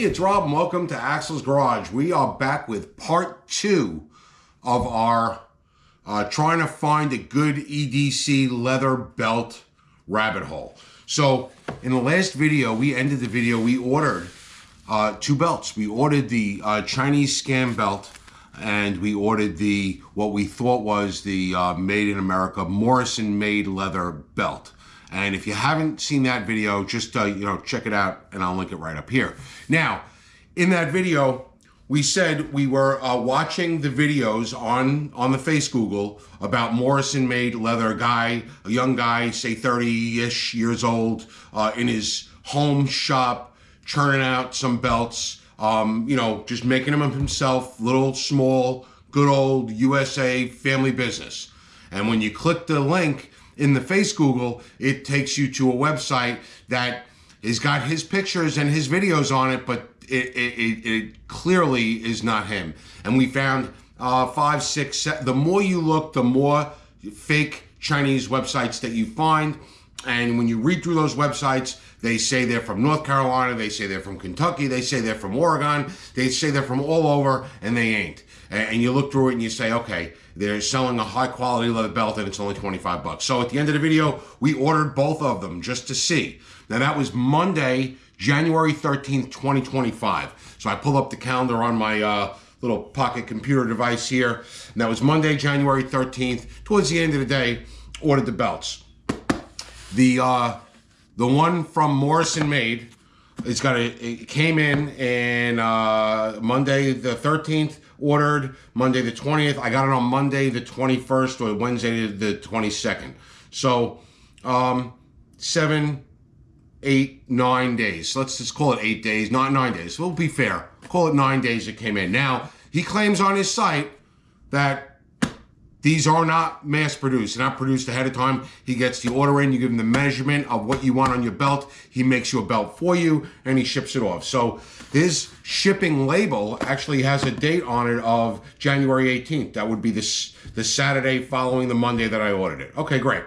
Hey, it's Rob and welcome to Axel's Garage. We are back with part 2 of our trying to find a good EDC leather belt rabbit hole. So in the last video, we ordered 2 belts. We ordered the Chinese scam belt, and we ordered the what we thought was the made in America Morrison made leather belt. And if you haven't seen that video, just check it out, and I'll link it right up here. Now, in that video, we said we were watching the videos on the Face Google about Morrison made leather. A young guy, say 30-ish years old, in his home shop, churning out some belts, just making them himself, little, small, good old USA family business. And when you click the link in the Face Google, it takes you to a website that has got his pictures and his videos on it, but it clearly is not him. And we found 5, 6, 7. The more you look, the more fake Chinese websites that you find. And when you read through those websites, they say they're from North Carolina, they say they're from Kentucky, they say they're from Oregon, they say they're from all over, and they ain't. And you look through it and you say, okay, they're selling a high quality leather belt and it's only 25 bucks. So at the end of the video, we ordered both of them just to see. Now that was Monday, January 13th, 2025. So I pull up the calendar on my little pocket computer device here. And that was Monday, January 13th. Towards the end of the day, ordered the belts. The one from Morrison Made, it came in Monday the 13th, ordered Monday the 20th. I got it on Monday the 21st or Wednesday the 22nd. So 7, 8, 9 days. Let's just call it 8 days, not 9 days. We'll be fair. Call it 9 days it came in. Now, he claims on his site that these are not mass produced. They're not produced ahead of time. He gets the order in, you give him the measurement of what you want on your belt. He makes you a belt for you and he ships it off. So his shipping label actually has a date on it of January 18th. That would be the Saturday following the Monday that I ordered it. Okay, great.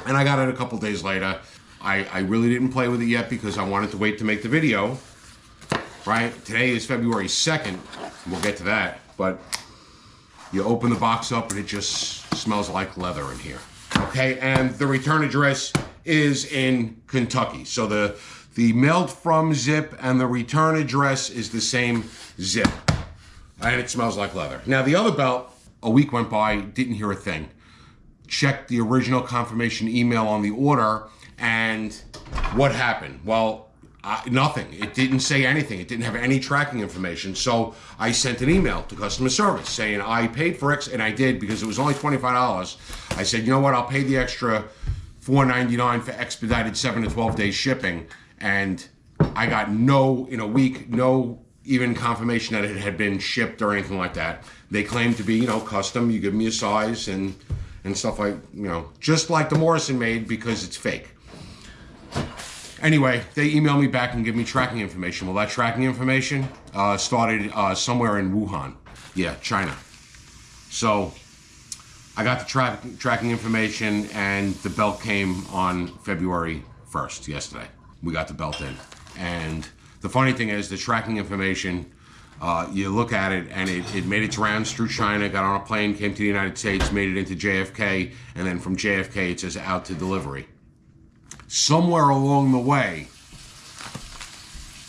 And I got it a couple days later. I really didn't play with it yet because I wanted to wait to make the video, right? Today is February 2nd. We'll get to that, but you open the box up and it just smells like leather in here. Okay, and the return address is in Kentucky. So the mailed from zip and the return address is the same zip. And it smells like leather. Now the other belt, a week went by, didn't hear a thing. Checked the original confirmation email on the order, and what happened? Well, nothing. It didn't say anything. It didn't have any tracking information. So I sent an email to customer service saying I paid for X, and I did because it was only $25. I said, you know what? I'll pay the extra $4.99 for expedited 7 to 12 days shipping. And I got no even confirmation that it had been shipped or anything like that. They claimed to be, custom. You give me a size and stuff like, just like the Morrison made because it's fake. Anyway, they emailed me back and give me tracking information. Well, that tracking information started somewhere in Wuhan. Yeah, China. So I got the tracking information, and the belt came on February 1st, yesterday. We got the belt in. And the funny thing is, the tracking information, you look at it, and it made its rounds through China, got on a plane, came to the United States, made it into JFK, and then from JFK it says out to delivery. Somewhere along the way,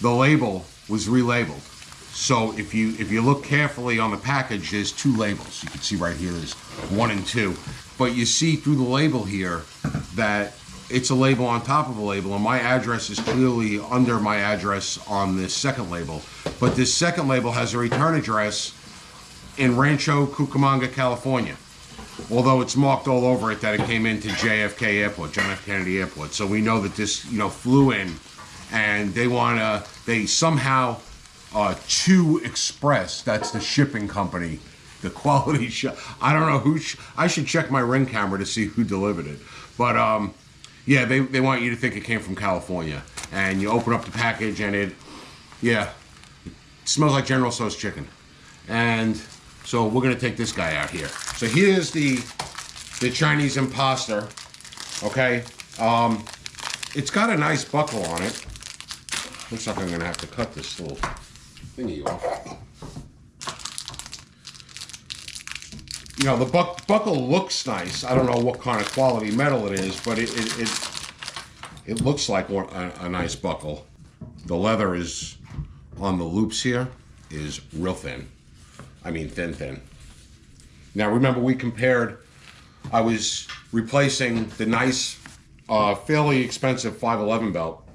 the label was relabeled. So if you look carefully on the package, there's 2 labels. You can see right here there's 1 and 2. But you see through the label here that it's a label on top of a label, and my address is clearly under my address on this second label. But this second label has a return address in Rancho Cucamonga, California. Although it's marked all over it that it came into JFK Airport, John F. Kennedy Airport. So we know that this, flew in, and they somehow, 2 Express, that's the shipping company, the quality I don't know I should check my Ring camera to see who delivered it. But, yeah, they want you to think it came from California. And you open up the package and it smells like General Tso's chicken. And so we're gonna take this guy out here. So here's the Chinese imposter, okay? It's got a nice buckle on it. Looks like I'm gonna have to cut this little thingy off. You know, the buckle looks nice. I don't know what kind of quality metal it is, but it looks like a nice buckle. The leather is on the loops here is real thin. I mean thin. Now remember, we compared, I was replacing the nice, fairly expensive 511 belt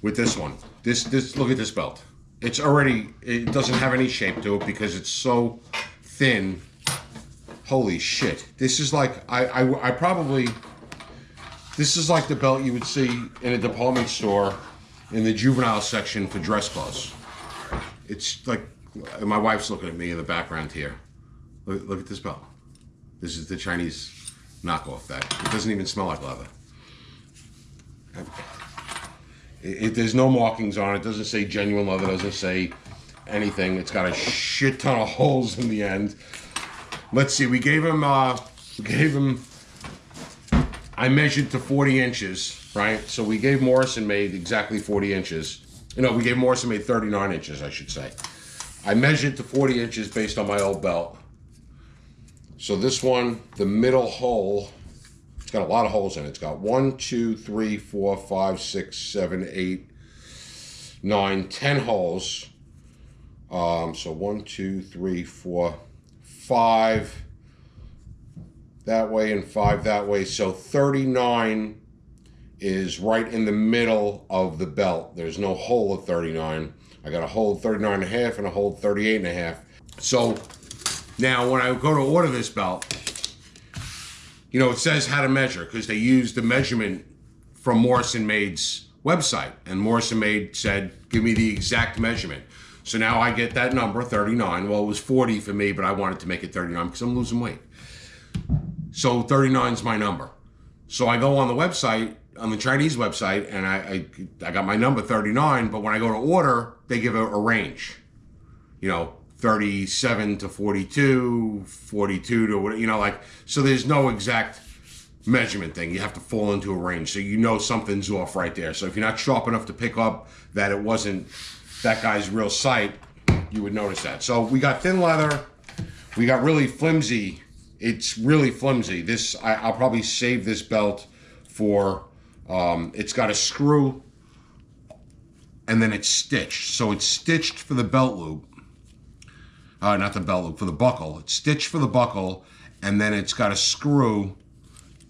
with this one. This look at this belt. It's already, it doesn't have any shape to it because it's so thin. Holy shit. This is like, I probably, this is like the belt you would see in a department store in the juvenile section for dress clothes. It's like, my wife's looking at me in the background here. Look at this belt. This is the Chinese knockoff that. It doesn't even smell like leather. There's no markings on it. It doesn't say genuine leather. It doesn't say anything. It's got a shit ton of holes in the end. Let's see. We gave him. I measured to 40 inches, right? So we gave Morrison made exactly 40 inches. No, we gave Morrison made 39 inches, I should say. I measured to 40 inches based on my old belt. So this one, the middle hole, it's got a lot of holes in it. It's got 1, 2, 3, 4, 5, 6, 7, 8, 9, 10 holes. So 1, 2, 3, 4, 5 that way and 5 that way. So 39 is right in the middle of the belt. There's no hole at 39. I got a hole at 39 and a half and a hole at 38 and a half. So now when I go to order this belt, you know, it says how to measure because they used the measurement from Morrison Made's website. And Morrison Made said, give me the exact measurement. So now I get that number, 39. Well, it was 40 for me, but I wanted to make it 39 because I'm losing weight. So 39 is my number. So I go on the website, on the Chinese website, and I got my number 39, but when I go to order, they give a range. You know, 37 to 42, 42 to what, you know, like, so there's no exact measurement thing. You have to fall into a range. So you know something's off right there. So if you're not sharp enough to pick up that it wasn't that guy's real site, you would notice that. So we got thin leather. We got really flimsy. It's really flimsy. This, I'll probably save this belt for, it's got a screw and then it's stitched. So it's stitched for the belt loop. Not the belt loop, for the buckle. It's stitched for the buckle, and then it's got a screw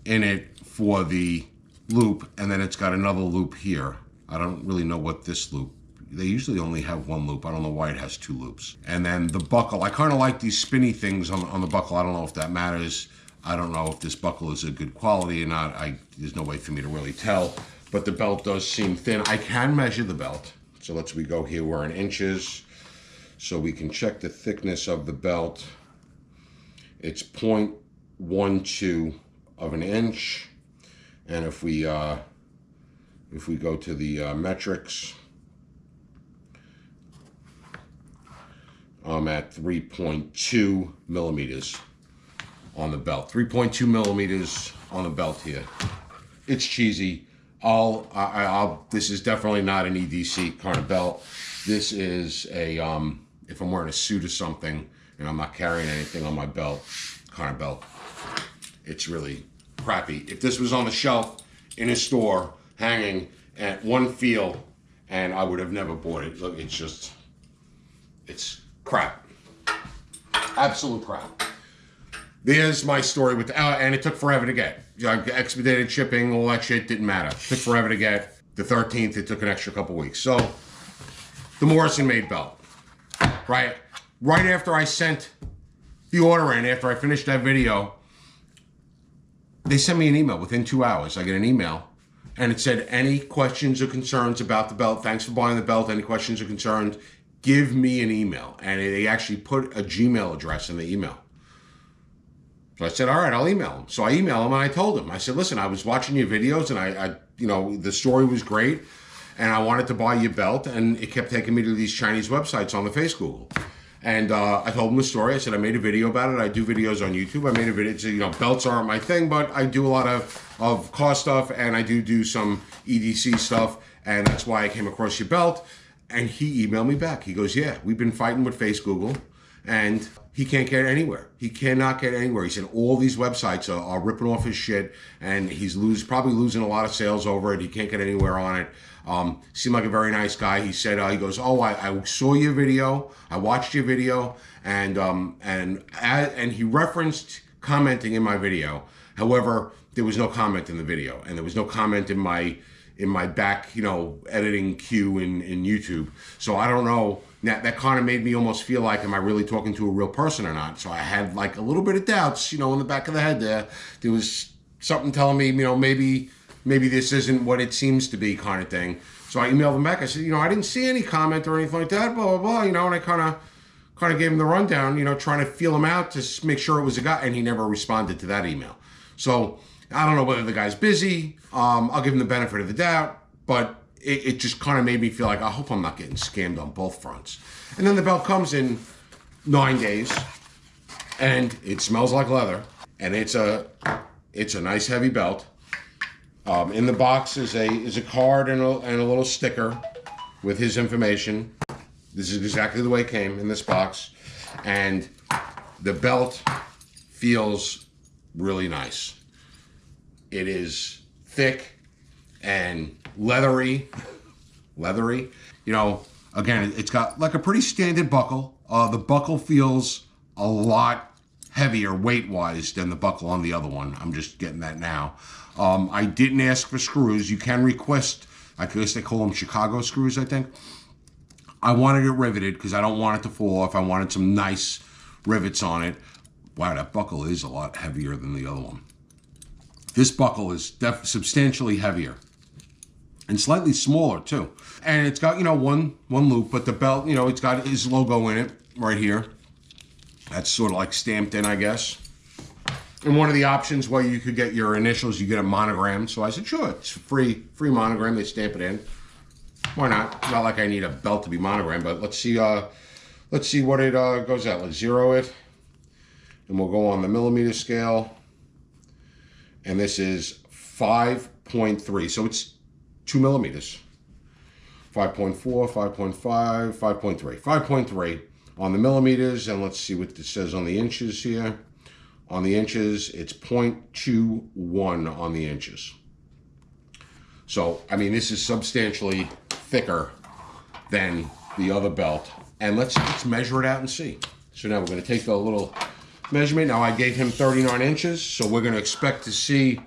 in it for the loop, and then it's got another loop here. I don't really know what this loop, they usually only have one loop. I don't know why it has 2 loops. And then the buckle, I kind of like these spinny things on the buckle. I don't know if that matters. I don't know if this buckle is a good quality or not. There's no way for me to really tell, but the belt does seem thin. I can measure the belt. So we go here, we're in inches. So we can check the thickness of the belt. It's 0.12 of an inch. And if we go to the metrics, I'm at 3.2 millimeters on the belt. 3.2 millimeters on the belt here. It's cheesy. This is definitely not an EDC kind of belt. This is a, if I'm wearing a suit or something and I'm not carrying anything on my belt, kind of belt. It's really crappy. If this was on the shelf in a store, hanging at one feel, and I would have never bought it. Look, it's crap. Absolute crap. There's my story with, and it took forever to get. Expedited shipping, all that shit didn't matter. It took forever to get. The 13th, it took an extra couple weeks. So, the Morrison Made belt, right? Right after I sent the order in, after I finished that video, they sent me an email within 2 hours. I get an email, and it said, any questions or concerns about the belt, thanks for buying the belt, any questions or concerns, give me an email. And they actually put a Gmail address in the email. So I said, all right, I'll email him. So I emailed him and I told him, I said, listen, I was watching your videos and I you know, the story was great and I wanted to buy your belt and it kept taking me to these Chinese websites on the face Google. And I told him the story. I said I made a video about it. I do videos on YouTube. I made a video. You know, belts aren't my thing, but I do a lot of car stuff, and I do some EDC stuff, and that's why I came across your belt. And he emailed me back. He goes, yeah, we've been fighting with Face Google, and he can't get anywhere. He cannot get anywhere. He said all these websites are ripping off his shit, and he's probably losing a lot of sales over it. He can't get anywhere on it. Seemed like a very nice guy. He said, he goes, oh, I saw your video. I watched your video, and he referenced commenting in my video. However, there was no comment in the video, and there was no comment in my back, you know, editing queue in YouTube. So I don't know. That kind of made me almost feel like, am I really talking to a real person or not? So I had like a little bit of doubts, you know, in the back of the head there. There was something telling me, you know, maybe this isn't what it seems to be, kind of thing. So I emailed him back. I said, you know, I didn't see any comment or anything like that, blah, blah, blah, you know, and I kind of gave him the rundown, you know, trying to feel him out to make sure it was a guy, and he never responded to that email. So I don't know whether the guy's busy. I'll give him the benefit of the doubt, but it just kind of made me feel like, I hope I'm not getting scammed on both fronts. And then the belt comes in 9 days, and it smells like leather, and it's a nice heavy belt. In the box is a card and a little sticker with his information. This is exactly the way it came in this box, and the belt feels really nice. It is thick and leathery. You know, again, it's got like a pretty standard buckle. The buckle feels a lot heavier weight-wise than the buckle on the other one. I'm just getting that now. I didn't ask for screws. You can request, I guess they call them Chicago screws, I think. I wanted it riveted because I don't want it to fall off. I wanted some nice rivets on it. Wow, that buckle is a lot heavier than the other one. This buckle is substantially heavier and slightly smaller too. And it's got, you know, one loop, but the belt, you know, it's got his logo in it right here. That's sort of like stamped in, I guess. And one of the options where you could get your initials, you get a monogram. So I said, sure, it's free monogram. They stamp it in. Why not? It's not like I need a belt to be monogrammed, but let's see what it goes at. Let's zero it, and we'll go on the millimeter scale. And this is 5.3, so it's 2 millimeters. 5.4, 5.5, 5.3. 5.3 on the millimeters, and let's see what it says on the inches here. On the inches, it's 0.21 on the inches. So, I mean, this is substantially thicker than the other belt. And let's measure it out and see. So now we're going to take the little measurement. Now I gave him 39 inches, so we're going to expect to see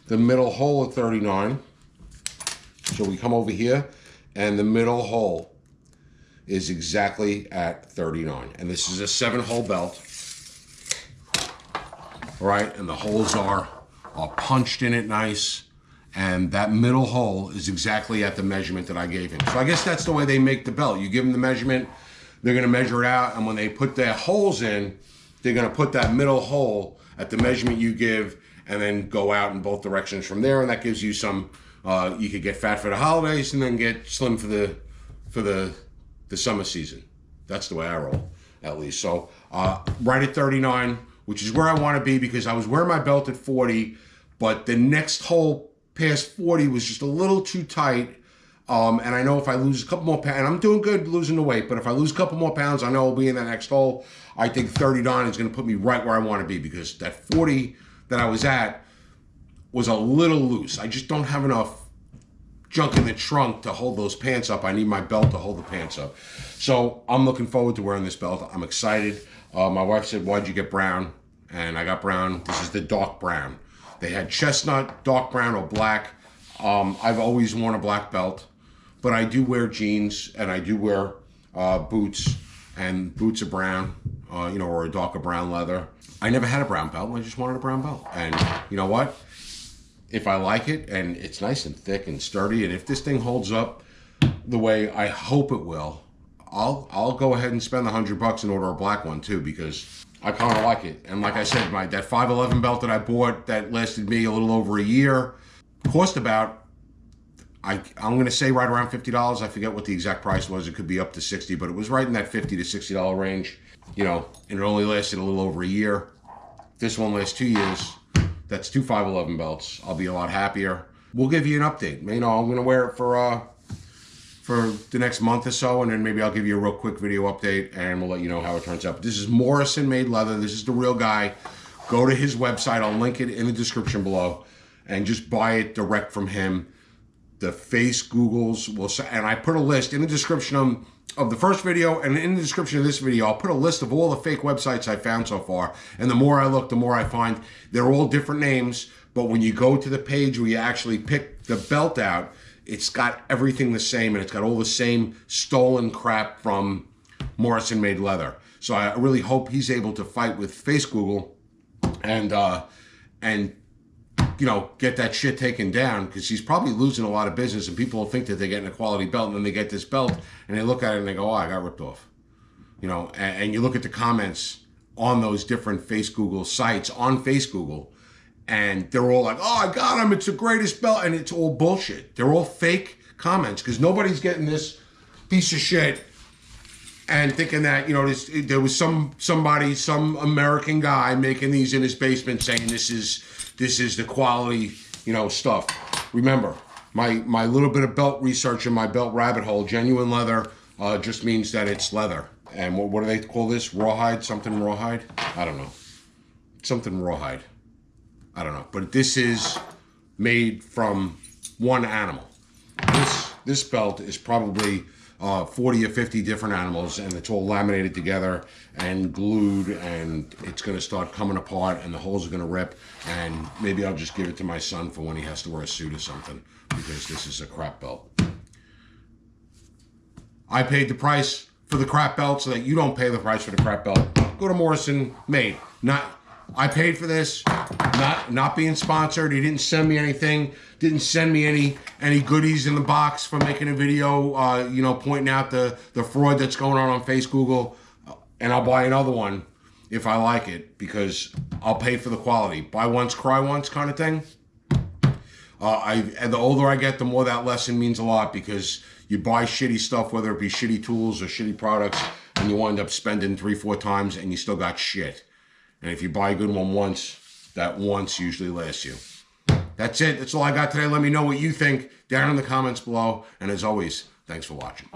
the middle hole at 39. So we come over here, and the middle hole is exactly at 39. And this is a 7-hole belt. All right, and the holes are punched in it nice, and that middle hole is exactly at the measurement that I gave him. So I guess that's the way they make the belt. You give them the measurement, they're going to measure it out, and when they put their holes in, they're going to put that middle hole at the measurement you give, and then go out in both directions from there, and that gives you some. You could get fat for the holidays, and then get slim for the summer season. That's the way I roll, at least. So right at 39. Which is where I want to be, because I was wearing my belt at 40, but the next hole past 40 was just a little too tight. And I know if I lose a couple more pounds, and I'm doing good losing the weight, but if I lose a couple more pounds, I know I'll be in that next hole. I think 39 is going to put me right where I want to be, because that 40 that I was at was a little loose. I just don't have enough junk in the trunk to hold those pants up. I need my belt to hold the pants up. So I'm looking forward to wearing this belt. I'm excited. My wife said, why'd you get brown? And I got brown. This is the dark brown. They had chestnut, dark brown, or black. I've always worn a black belt, but I do wear jeans, and I do wear boots, and boots are brown, you know, or a darker brown leather. I never had a brown belt. I just wanted a brown belt. And you know what? If I like it, and it's nice and thick and sturdy, and if this thing holds up the way I hope it will, I'll go ahead and spend the $100 and order a black one too, because I kind of like it. And like I said, that 511 belt that I bought that lasted me a little over a year cost about, I'm going to say right around $50. I forget what the exact price was. It could be up to 60, but it was right in that $50 to $60 range, you know, and it only lasted a little over a year. This one lasts 2 years. That's 2 511 belts. I'll be a lot happier. We'll give you an update. You know, I'm going to wear it for the next month or so, and then maybe I'll give you a real quick video update, and we'll let you know how it turns out. But this is Morrison Made Leather. This is the real guy. Go to his website. I'll link it in the description below, and just buy it direct from him. The face Googles will say, and I put a list in the description of the first video, and in the description of this video, I'll put a list of all the fake websites I found so far. And the more I look, the more I find they're all different names. But when you go to the page where you actually pick the belt out, it's got everything the same, and it's got all the same stolen crap from Morrison Made Leather. So I really hope he's able to fight with Face Google and you know, get that shit taken down, because he's probably losing a lot of business, and people will think that they're getting a quality belt, and then they get this belt and they look at it and they go, oh, I got ripped off. You know, and you look at the comments on those different Face Google sites on Face Google, and they're all like, oh, I got him, it's the greatest belt, and it's all bullshit. They're all fake comments, because nobody's getting this piece of shit and thinking that, you know, there was some American guy making these in his basement saying this is the quality, you know, stuff. Remember, my little bit of belt research in my belt rabbit hole, genuine leather just means that it's leather. And what do they call this? Rawhide? Something rawhide? I don't know. Something rawhide. I don't know. But this is made from one animal. This belt is probably 40 or 50 different animals, and it's all laminated together and glued, and it's going to start coming apart, and the holes are going to rip, and maybe I'll just give it to my son for when he has to wear a suit or something, because this is a crap belt. I paid the price for the crap belt so that you don't pay the price for the crap belt. Go to Morrison Made. I paid for this, not being sponsored. He didn't send me anything. Didn't send me any goodies in the box for making a video, you know, pointing out the fraud that's going on Face Google. And I'll buy another one if I like it, because I'll pay for the quality. Buy once, cry once kind of thing. And the older I get, the more that lesson means a lot, because you buy shitty stuff, whether it be shitty tools or shitty products, and you wind up spending 3-4 times and you still got shit. And if you buy a good one once, that once usually lasts you. That's it. That's all I got today. Let me know what you think down in the comments below. And as always, thanks for watching.